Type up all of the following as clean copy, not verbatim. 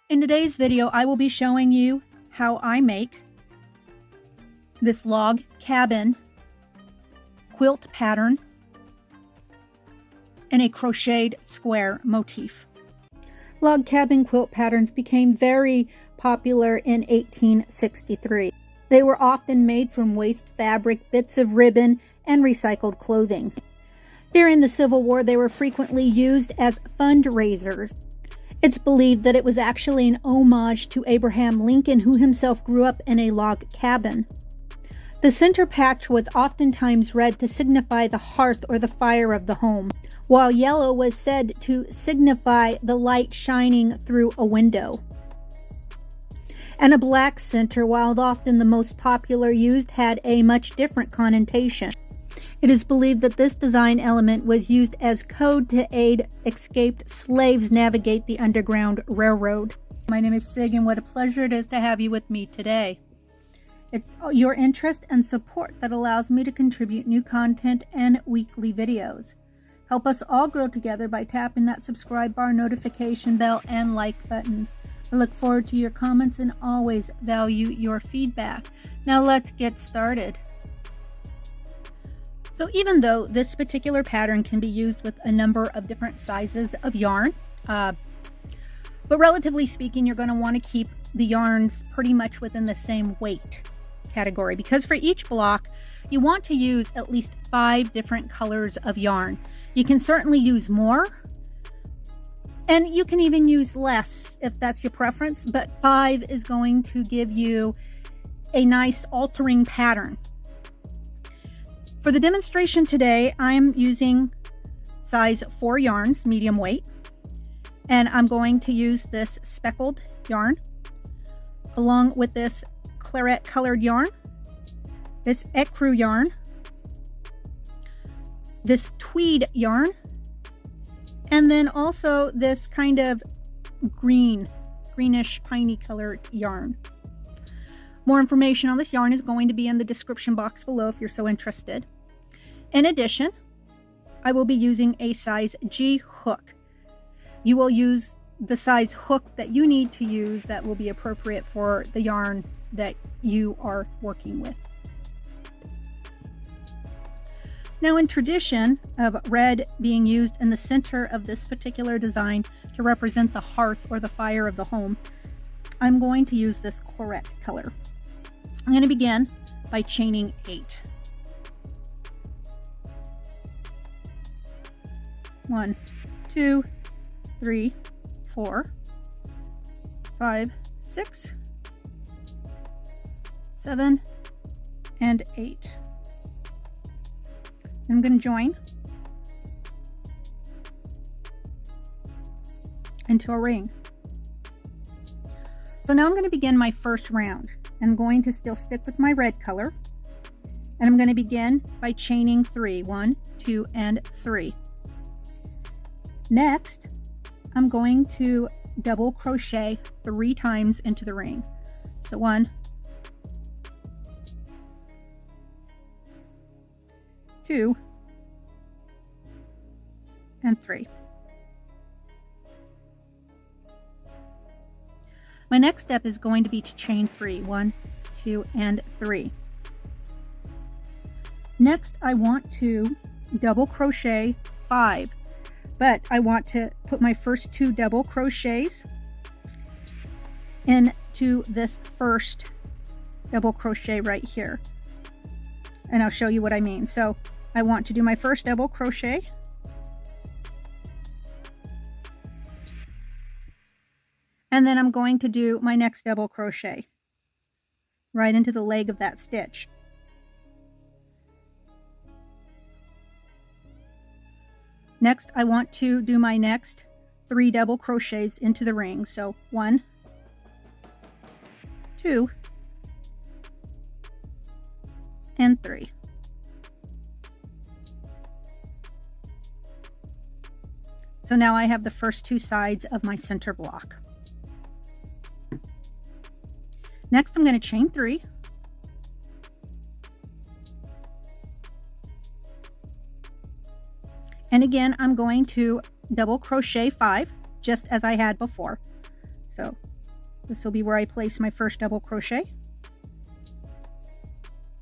In today's video, I will be showing you how I make this log cabin quilt pattern in a crocheted square motif. Log cabin quilt patterns became very popular in 1863. They were often made from waste fabric, bits of ribbon, and recycled clothing. During the Civil War, they were frequently used as fundraisers. It's believed that it was actually an homage to Abraham Lincoln, who himself grew up in a log cabin. The center patch was oftentimes red to signify the hearth or the fire of the home, while yellow was said to signify the light shining through a window. And a black center, while often the most popular used, had a much different connotation. It is believed that this design element was used as code to aid escaped slaves navigate the Underground Railroad. My name is Sig, and what a pleasure it is to have you with me today. It's your interest and support that allows me to contribute new content and weekly videos. Help us all grow together by tapping that subscribe bar, notification bell, and like buttons. I look forward to your comments and always value your feedback. Now let's get started. So even though this particular pattern can be used with a number of different sizes of yarn, but relatively speaking, you're going to want to keep the yarns pretty much within the same weight category, because for each block, you want to use at least 5 different colors of yarn. You can certainly use more, and you can even use less if that's your preference, but 5 is going to give you a nice altering pattern. For the demonstration today, I'm using size 4 yarns, medium weight, and I'm going to use this speckled yarn along with this claret colored yarn, this ecru yarn, this tweed yarn, and then also this kind of greenish piney colored yarn. More information on this yarn is going to be in the description box below if you're so interested. In addition, I will be using a size G hook. You will use the size hook that you need to use that will be appropriate for the yarn that you are working with. Now, in tradition of red being used in the center of this particular design to represent the hearth or the fire of the home, I'm going to use this claret color. I'm going to begin by chaining 8. 1, 2, 3, 4, 5, 6, 7, and 8. I'm going to join into a ring. So now I'm going to begin my first round. I'm going to still stick with my red color, and I'm going to begin by chaining 3. 1, 2, and 3. Next, I'm going to double crochet 3 times into the ring. So 1, 2, and 3. My next step is going to be to chain 3. 1, 2, and 3. Next, I want to double crochet 5. But I want to put my first 2 double crochets into this first double crochet right here. And I'll show you what I mean. So I want to do my first double crochet. And then I'm going to do my next double crochet right into the leg of that stitch. Next, I want to do my next 3 double crochets into the ring. So 1, 2, and 3. So now I have the first 2 sides of my center block. Next, I'm going to chain 3. And again, I'm going to double crochet 5, just as I had before. So This will be where I place my first double crochet.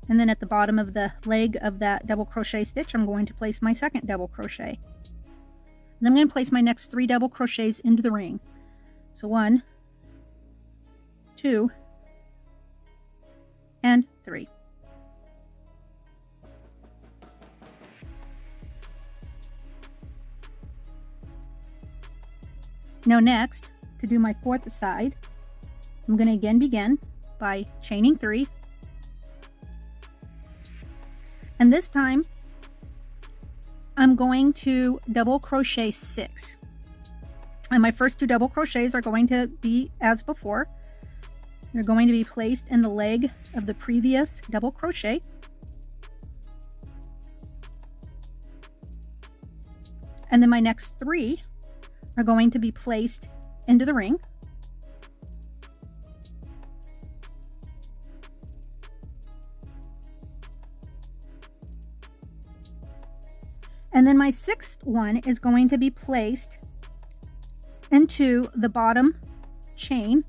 And then at the bottom of the leg of that double crochet stitch, I'm going to place my second double crochet. And I'm going to place my next 3 double crochets into the ring. So 1, 2, and 3. Now next, to do my 4th side, I'm going to again begin by chaining 3. And this time, I'm going to double crochet 6. And my first 2 double crochets are going to be as before. They're going to be placed in the leg of the previous double crochet. And then my next 3 are going to be placed into the ring. And then my 6th one is going to be placed into the bottom chain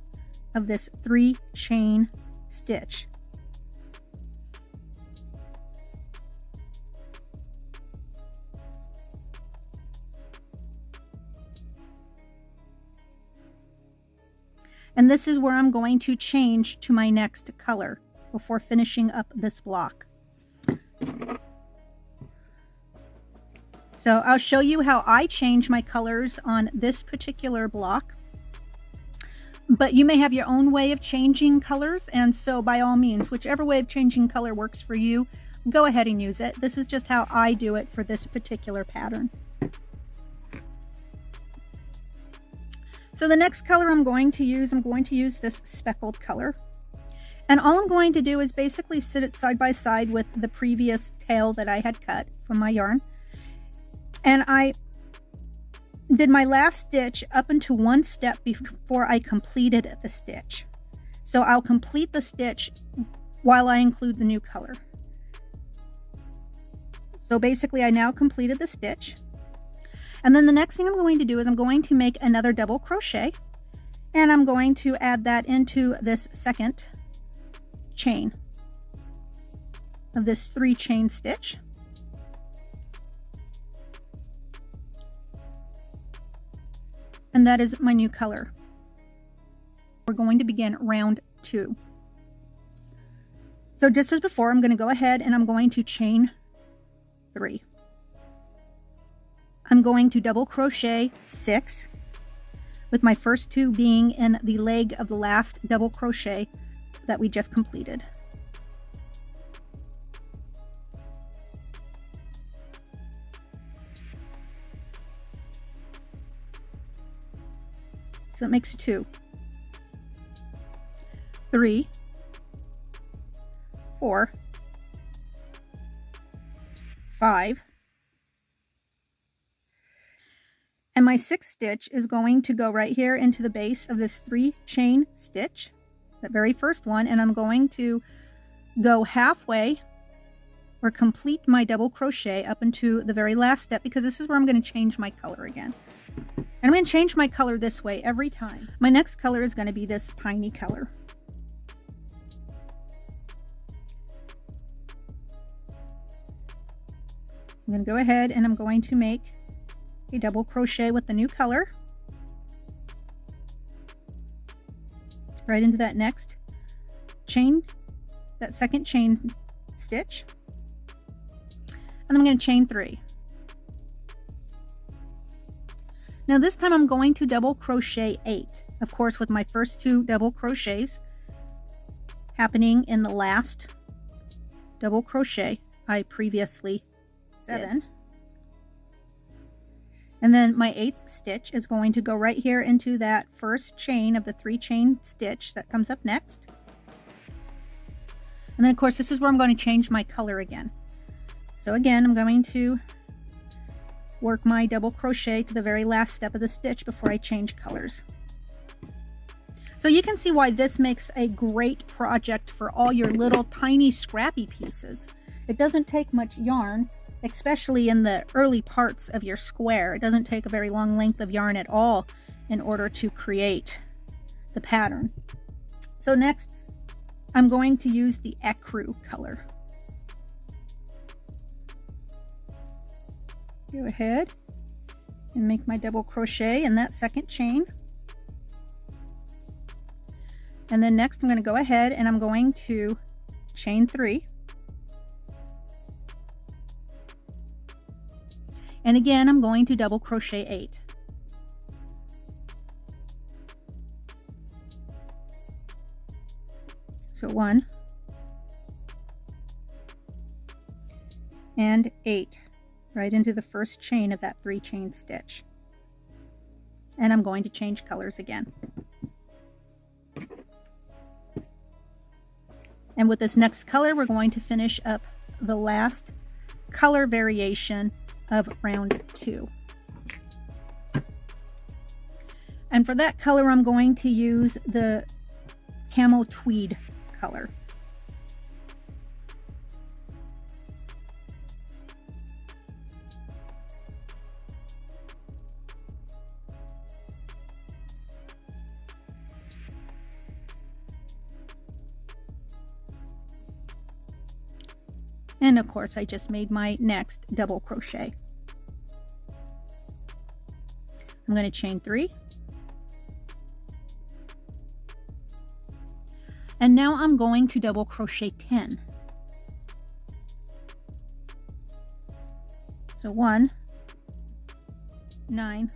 of this 3 chain stitch. And this is where I'm going to change to my next color before finishing up this block. So I'll show you how I change my colors on this particular block. But you may have your own way of changing colors, and so by all means, whichever way of changing color works for you, go ahead and use it. This is just how I do it for this particular pattern. So the next color I'm going to use this speckled color. And all I'm going to do is basically sit it side by side with the previous tail that I had cut from my yarn. And I did my last stitch up into one step before I completed the stitch. So I'll complete the stitch while I include the new color. So basically I now completed the stitch. And then the next thing I'm going to do is I'm going to make another double crochet, and I'm going to add that into this second chain of this 3 chain stitch. And that is my new color. We're going to begin round 2. So just as before, I'm going to go ahead and I'm going to chain 3. I'm going to double crochet 6, with my first 2 being in the leg of the last double crochet that we just completed. So it makes 2, 3, 4, 5, and my 6th stitch is going to go right here into the base of this 3 chain stitch, that very first one, and I'm going to go halfway or complete my double crochet up into the very last step, because this is where I'm going to change my color again. And I'm going to change my color this way every time. My next color is going to be this piney color. I'm going to go ahead and I'm going to make a double crochet with the new color right into that next chain, that second chain stitch, and I'm going to chain 3. Now this time I'm going to double crochet 8, of course, with my first 2 double crochets happening in the last double crochet I previously 7. And then my 8th stitch is going to go right here into that first chain of the 3 chain stitch that comes up next. And then of course this is where I'm going to change my color again. So again, I'm going to work my double crochet to the very last step of the stitch before I change colors. So you can see why this makes a great project for all your little tiny scrappy pieces. It doesn't take much yarn, especially in the early parts of your square. It doesn't take a very long length of yarn at all in order to create the pattern. So next, I'm going to use the Ecru color. Go ahead and make my double crochet in that second chain. And then next I'm going to go ahead and I'm going to chain 3. And again, I'm going to double crochet 8. So 1 and 8 right into the first chain of that 3 chain stitch. And I'm going to change colors again. And with this next color, we're going to finish up the last color variation of round 2. And for that color, I'm going to use the Camo Tweed color. And of course, I just made my next double crochet. I'm going to chain 3. And now I'm going to double crochet 10. So 1, 9,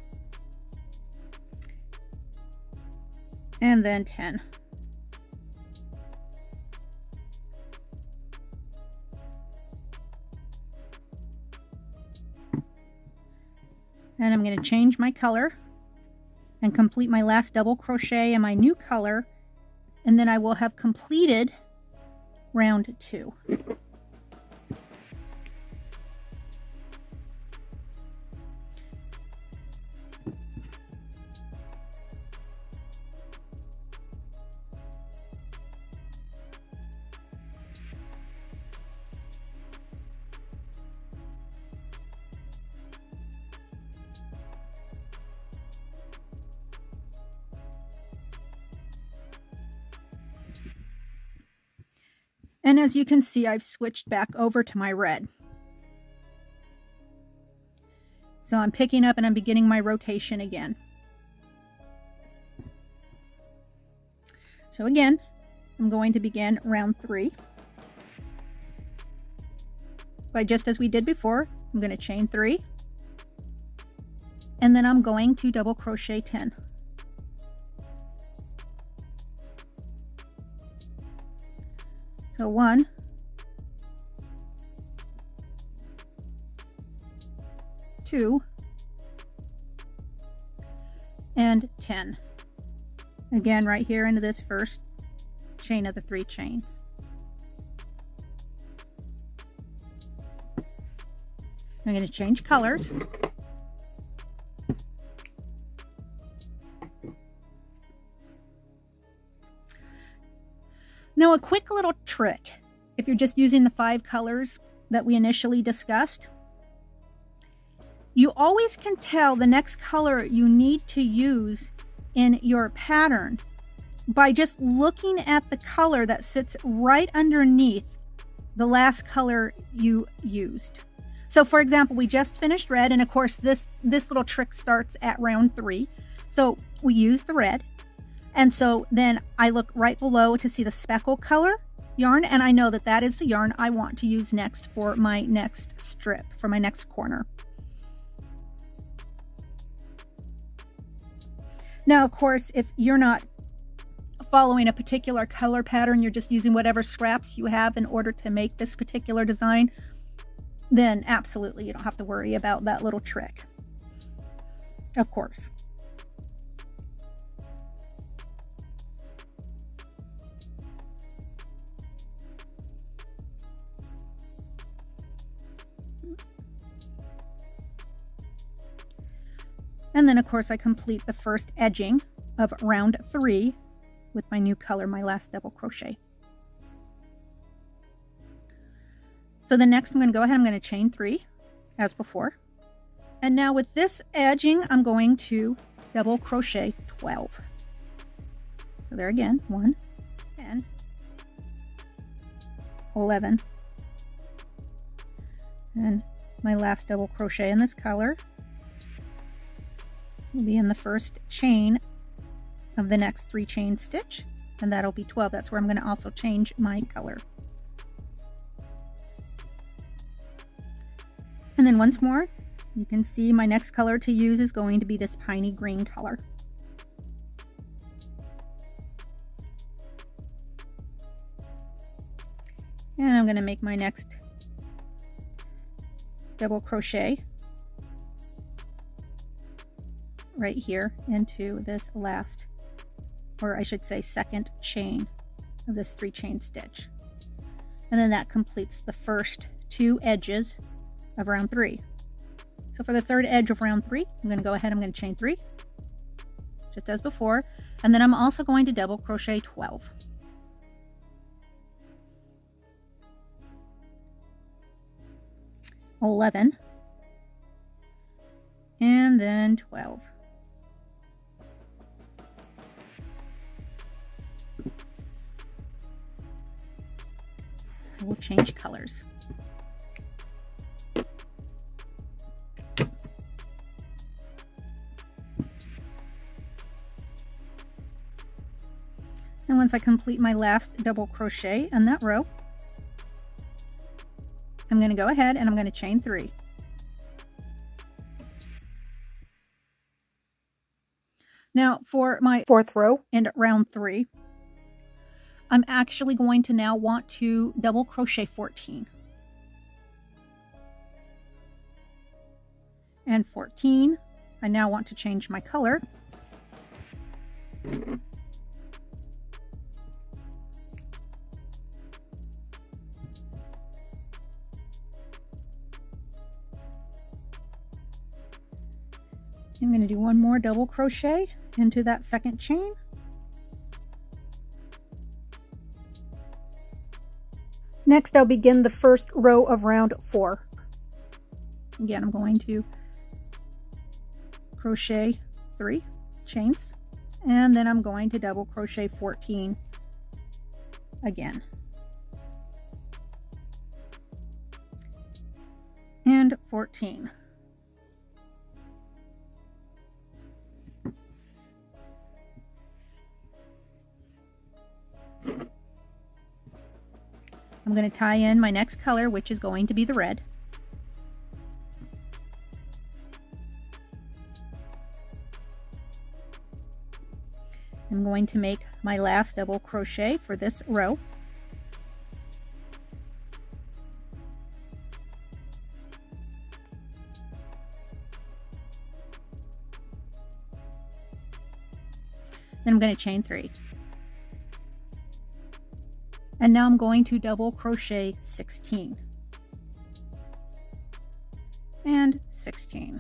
and then 10. And I'm going to change my color and complete my last double crochet in my new color, and then I will have completed round 2. And as you can see, I've switched back over to my red. So I'm picking up and I'm beginning my rotation again. So again, I'm going to begin round 3. But just as we did before, I'm going to chain 3. And then I'm going to double crochet 10. So 1, 2, and 10. Again, right here into this first chain of the 3 chains. I'm going to change colors. Now, a quick little trick, if you're just using the 5 colors that we initially discussed, you always can tell the next color you need to use in your pattern by just looking at the color that sits right underneath the last color you used. So for example, we just finished red, and of course this little trick starts at round 3. So we use the red. And so then I look right below to see the speckle color yarn, and I know that that is the yarn I want to use next for my next strip, for my next corner. Now, of course, if you're not following a particular color pattern, you're just using whatever scraps you have in order to make this particular design, then absolutely you don't have to worry about that little trick, of course. And then, of course, I complete the first edging of round 3 with my new color, my last double crochet. So the next I'm going to go ahead, I'm going to chain 3 as before. And now with this edging, I'm going to double crochet 12. So there again, 1, 10, 11, and my last double crochet in this color will be in the first chain of the next 3 chain stitch, and that'll be 12. That's where I'm going to also change my color. And then once more, you can see my next color to use is going to be this piney green color. And I'm going to make my next double crochet right here into this last, or I should say second chain of this 3 chain stitch. And then that completes the first 2 edges of round 3. So for the third edge of round 3, I'm going to go ahead, I'm going to chain 3, just as before, and then I'm also going to double crochet 12. $11, and then 12. I will change colors. And once I complete my last double crochet in that row, I'm going to go ahead and I'm going to chain 3. Now for my 4th row in round 3, I'm actually going to now want to double crochet 14. And 14, I now want to change my color. I'm going to do one more double crochet into that second chain. Next, I'll begin the first row of round 4. Again, I'm going to crochet 3 chains, and then I'm going to double crochet 14 again. And 14. I'm going to tie in my next color, which is going to be the red. I'm going to make my last double crochet for this row. Then I'm going to chain 3. And now I'm going to double crochet 16 and 16.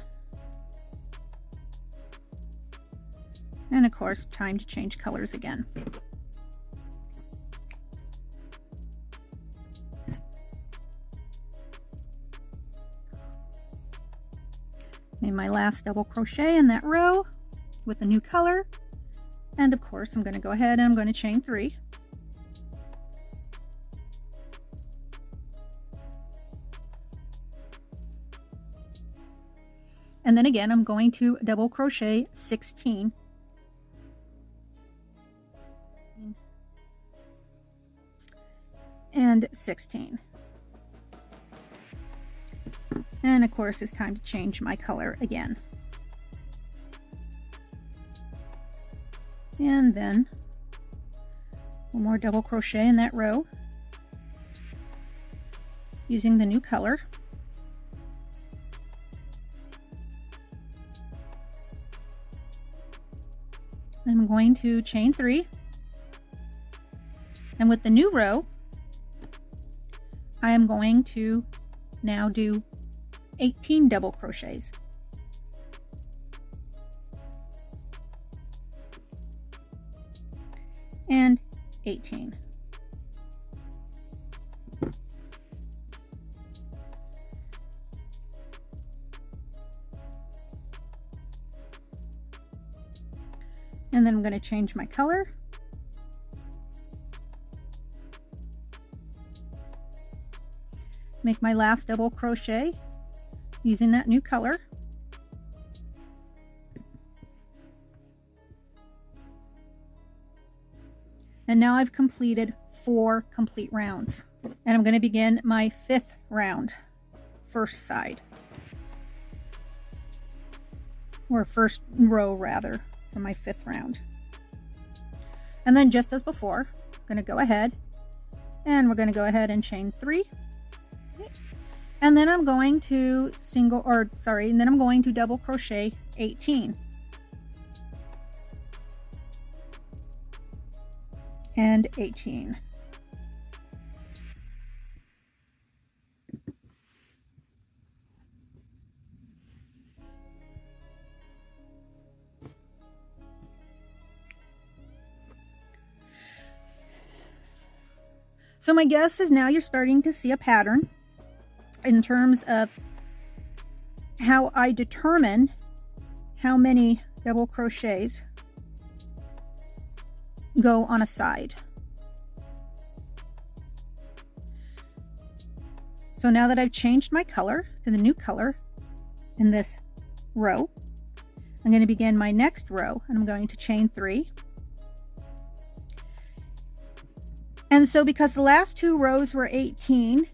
And of course, time to change colors again. Made my last double crochet in that row with a new color. And of course, I'm going to go ahead and I'm going to chain 3. And then again, I'm going to double crochet 16. And 16. And of course, it's time to change my color again. And then one more double crochet in that row using the new color. I'm going to chain 3, and with the new row I am going to now do 18 double crochets. And 18. And then I'm going to change my color make my last double crochet using that new color. And now I've completed 4 complete rounds. And I'm going to begin my 5th round, first side. Or first row rather, for my 5th round. And then just as before, I'm going to go ahead and we're going to go ahead and chain 3. Okay. And then I'm going to and then I'm going to double crochet 18. And 18. So my guess is now you're starting to see a pattern in terms of how I determine how many double crochets go on a side. So now that I've changed my color to the new color in this row, I'm going to begin my next row and I'm going to chain 3. And so because the last 2 rows were 18,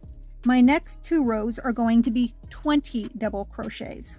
my next 2 rows are going to be 20 double crochets.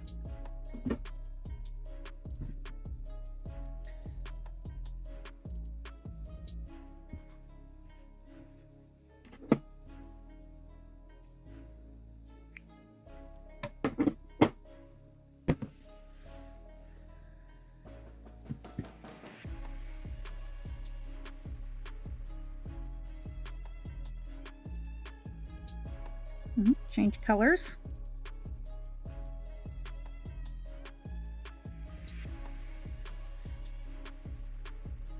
Change colors.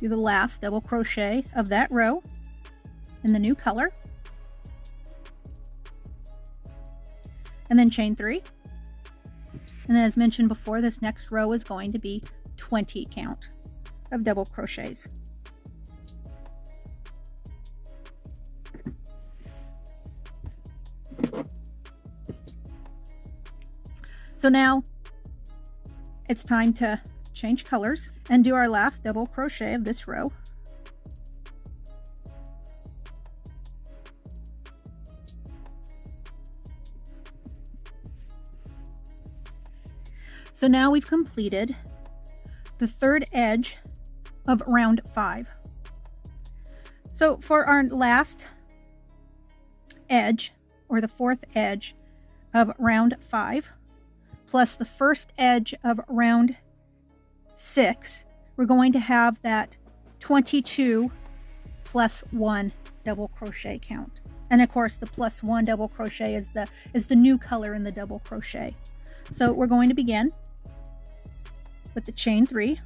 Do the last double crochet of that row in the new color. And then chain 3. And then as mentioned before, this next row is going to be 20 count of double crochets. So now it's time to change colors and do our last double crochet of this row. So now we've completed the 3rd edge of round 5. So for our last edge, or the 4th edge of round 5, plus the 1st edge of round 6, we're going to have that 22 plus 1 double crochet count. And of course the plus 1 double crochet is the new color in the double crochet. So we're going to begin with the chain 3.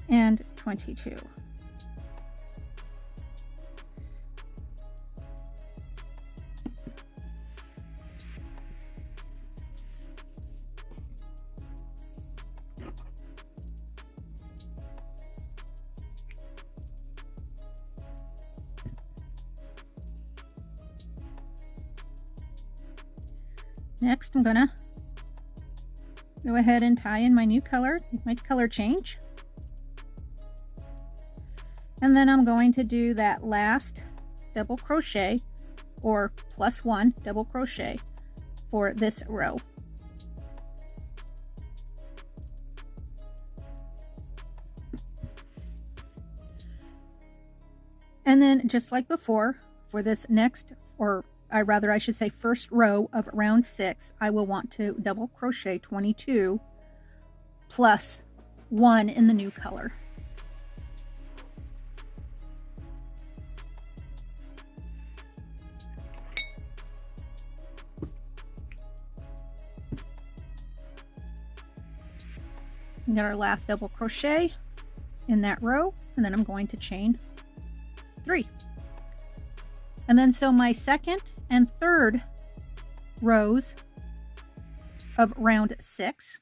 And 22. Next, I'm gonna go ahead and tie in my new color, make my color change. And then I'm going to do that last double crochet, or plus 1 double crochet for this row. And then just like before, for this next, or I should say first row of round 6, I will want to double crochet 22 plus 1 in the new color. We got our last double crochet in that row, and then I'm going to chain 3. And then so my 2nd and 3rd rows of round 6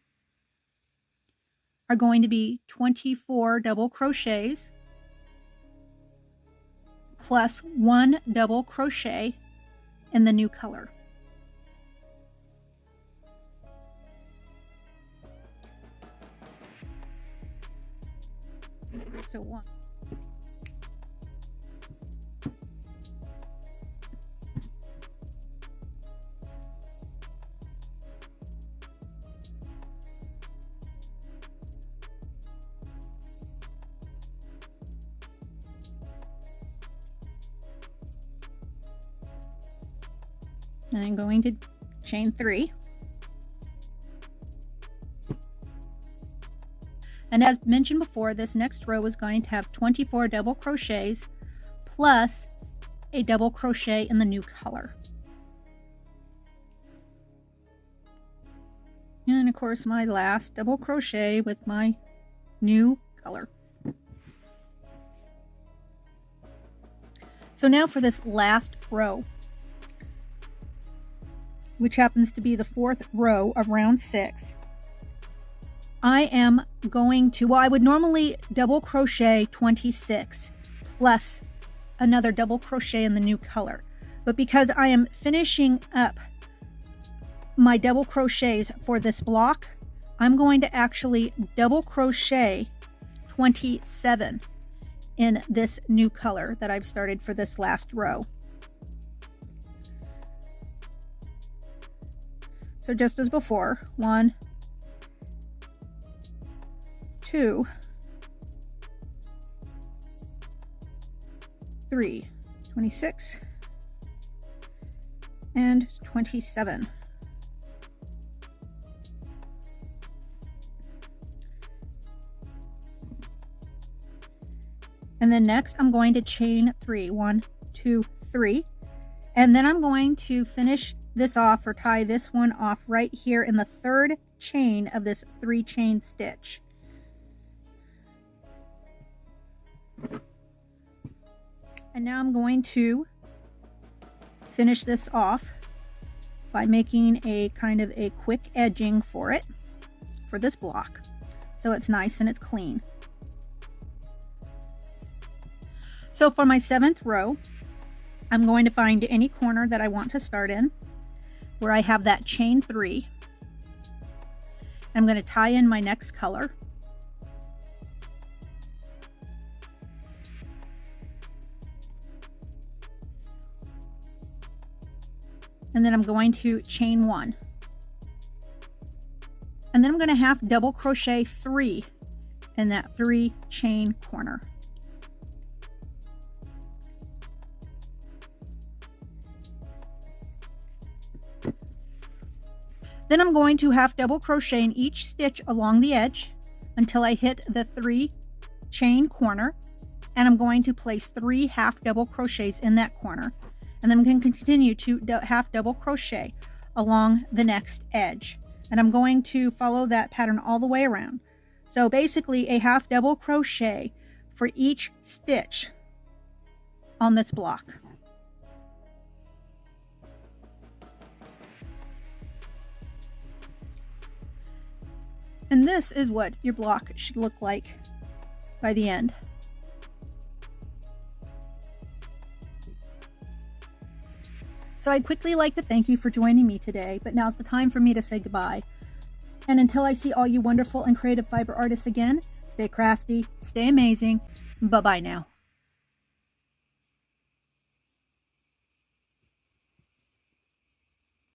are going to be 24 double crochets plus 1 double crochet in the new color. So 1. And I'm going to chain 3. And as mentioned before, this next row is going to have 24 double crochets plus a double crochet in the new color. And of course my last double crochet with my new color. So now for this last row, which happens to be the 4th row of round 6. I am going to, well, I would normally double crochet 26 plus another double crochet in the new color. But because I am finishing up my double crochets for this block, I'm going to actually double crochet 27 in this new color that I've started for this last row. So just as before, 1, 2, 3, 26, and 27. And then next I'm going to chain 3, 1, 2, 3, and then I'm going to finish this off, or tie this one off right here in the 3rd chain of this 3 chain stitch. And now I'm going to finish this off by making a kind of a quick edging for it, for this block, so it's nice and it's clean. So for my 7th row, I'm going to find any corner that I want to start in, where I have that chain 3. I'm going to tie in my next color. And then I'm going to chain 1. And then I'm going to half double crochet 3 in that 3 chain corner. Then I'm going to half double crochet in each stitch along the edge until I hit the 3 chain corner, and I'm going to place 3 half double crochets in that corner, and then I'm going to continue to half double crochet along the next edge, and I'm going to follow that pattern all the way around. So basically a half double crochet for each stitch on this block. And this is what your block should look like by the end. So I'd quickly like to thank you for joining me today, but now's the time for me to say goodbye. And until I see all you wonderful and creative fiber artists again, stay crafty, stay amazing, bye-bye now.